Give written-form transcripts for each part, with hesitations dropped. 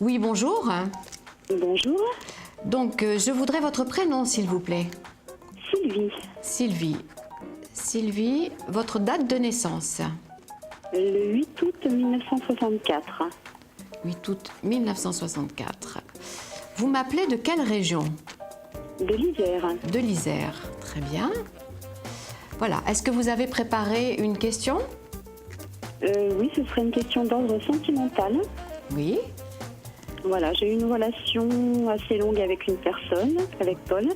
Oui, bonjour. Bonjour, Donc, je voudrais votre prénom, s'il vous plaît. Sylvie. Sylvie. Sylvie, votre date de naissance. Le 8 août 1964. 8 août 1964. Vous m'appelez de quelle région? De l'Isère. De l'Isère. Très bien. Voilà. Est-ce que vous avez préparé une question? Oui, ce serait une question d'ordre sentimental. Oui. Voilà, j'ai eu une relation assez longue avec une personne, avec Paul,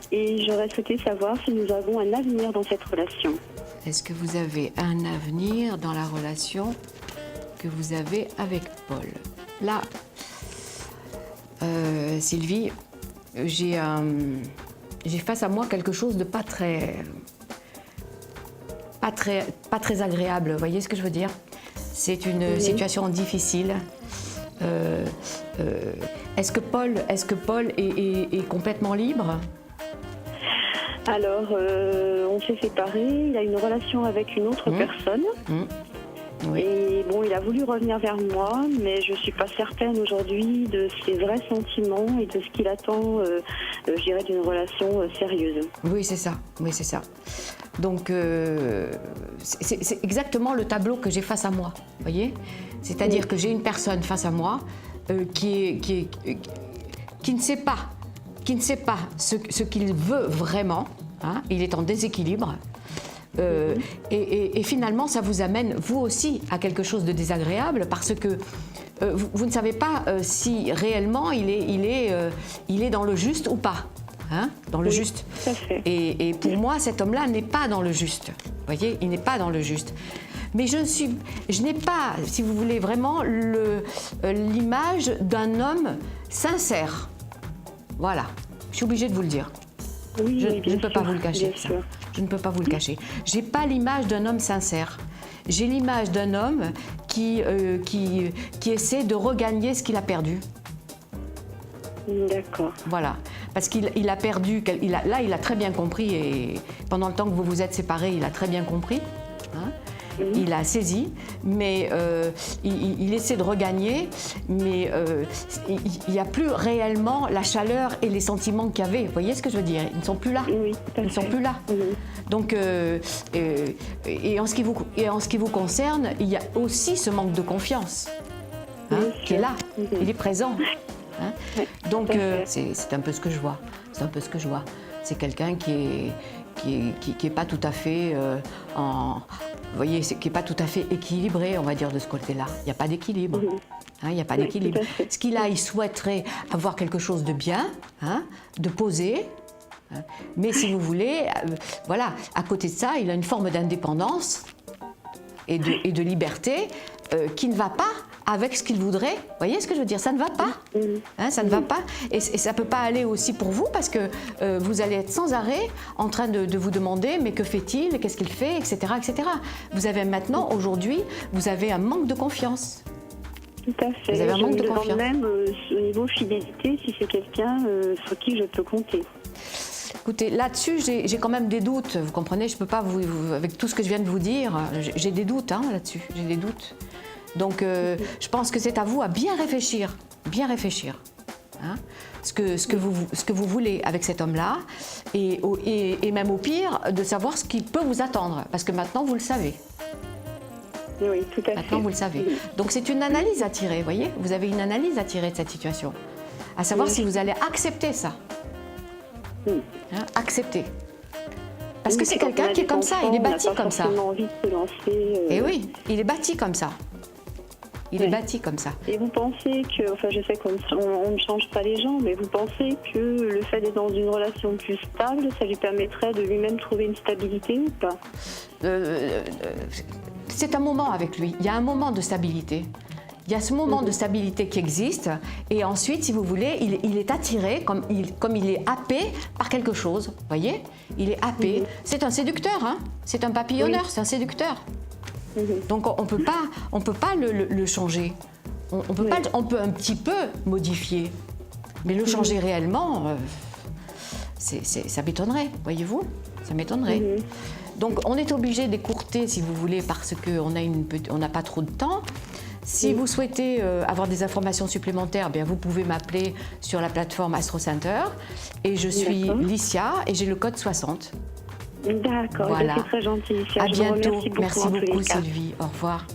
et j'aurais souhaité savoir si nous avons un avenir dans cette relation. Est-ce que vous avez un avenir dans la relation que vous avez avec Paul? Là, Sylvie, j'ai face à moi quelque chose de pas très agréable. Vous voyez ce que je veux dire? C'est une situation difficile. Est-ce que Paul est complètement libre? Alors, on s'est séparés, il a une relation avec une autre personne. Oui. Et bon, il a voulu revenir vers moi, mais je ne suis pas certaine aujourd'hui de ses vrais sentiments et de ce qu'il attend, je dirais, d'une relation sérieuse. Oui, c'est ça. Oui, c'est ça. Donc, c'est exactement le tableau que j'ai face à moi, vous voyez? C'est-à-dire que j'ai une personne face à moi qui ne sait pas ce qu'il veut vraiment, hein? Il est en déséquilibre. Et finalement, ça vous amène, vous aussi, à quelque chose de désagréable parce que vous ne savez pas si réellement il est dans le juste ou pas. Hein, dans le juste. Tout à fait. Et pour moi, cet homme-là n'est pas dans le juste. Vous voyez, il n'est pas dans le juste. Mais je n'ai pas, si vous voulez, vraiment l'image d'un homme sincère. Voilà, je suis obligée de vous le dire. Oui, Je bien ne peux sûr, pas vous le cacher, bien ça. sûr. Je ne peux pas vous le cacher. J'ai pas l'image d'un homme sincère. J'ai l'image d'un homme qui essaie de regagner ce qu'il a perdu. D'accord. Voilà, parce qu'il a perdu, il a très bien compris, et pendant le temps que vous vous êtes séparés, il a très bien compris, hein, il a saisi, mais il essaie de regagner, mais il n'y a plus réellement la chaleur et les sentiments qu'il y avait, vous voyez ce que je veux dire? Ils ne sont plus là, Oui, tout à ils ne sont fait. plus là. Donc, et en ce qui vous concerne, il y a aussi ce manque de confiance, hein, Bien qui est sûr. là, il est présent. Hein? Ouais, Donc tout à fait. c'est un peu ce que je vois. C'est un peu ce que je vois. C'est quelqu'un qui est pas tout à fait vous voyez, qui est pas tout à fait équilibré, on va dire, de ce côté-là. Il n'y a pas d'équilibre. Hein, il n'y a pas Oui, d'équilibre. tout à fait. Ce qu'il a, il souhaiterait avoir quelque chose de bien, hein, de posé. Hein. Mais si vous voulez, voilà, à côté de ça, il a une forme d'indépendance et de liberté qui ne va pas avec ce qu'il voudrait. Vous voyez ce que je veux dire? Ça ne va pas. Hein, ça ne va pas. Et ça ne peut pas aller aussi pour vous parce que vous allez être sans arrêt en train de vous demander mais que fait-il, qu'est-ce qu'il fait, etc., etc. Vous avez maintenant, aujourd'hui, vous avez un manque de confiance. Tout à fait. Vous avez un Je manque me de demande confiance. même au niveau fidélité si c'est quelqu'un sur qui je peux compter. Écoutez, là-dessus, j'ai quand même des doutes. Vous comprenez? Je ne peux pas, avec tout ce que je viens de vous dire, j'ai des doutes, hein, là-dessus. J'ai des doutes. Donc, je pense que c'est à vous à bien réfléchir. Bien réfléchir. Hein, ce que vous voulez avec cet homme-là. Et même au pire, de savoir ce qui peut vous attendre. Parce que maintenant, vous le savez. Oui, tout à fait. Maintenant, vous le savez. Donc, c'est une analyse à tirer, vous voyez? Vous avez une analyse à tirer de cette situation. À savoir si vous allez accepter ça. Hein, accepter. Parce que c'est quelqu'un qui est comme ça, il est bâti comme ça. On n'a pas forcément envie de se lancer. Et oui, il est bâti comme ça. Il est Oui. bâti comme ça. Et vous pensez que, enfin je sais qu'on ne change pas les gens, mais vous pensez que le fait d'être dans une relation plus stable, ça lui permettrait de lui-même trouver une stabilité ou pas? C'est un moment avec lui. Il y a un moment de stabilité. Il y a ce moment de stabilité qui existe. Et ensuite, si vous voulez, il est attiré, comme il est happé par quelque chose. Vous voyez? Il est happé. C'est un séducteur, hein? C'est un papillonneur, c'est un séducteur. Donc on peut pas le changer. On peut pas, on peut un petit peu modifier, mais le changer réellement, ça m'étonnerait, voyez-vous, ça m'étonnerait. Donc on est obligé d'écourter, si vous voulez, parce qu'on n'a pas trop de temps. Si vous souhaitez avoir des informations supplémentaires, bien, vous pouvez m'appeler sur la plateforme Astro Center. Et je suis Licia et j'ai le code 60. D'accord, Voilà. c'est très gentil. À Je vous bientôt. remercie beaucoup, Merci en tous les beaucoup cas. Sylvie. Au revoir.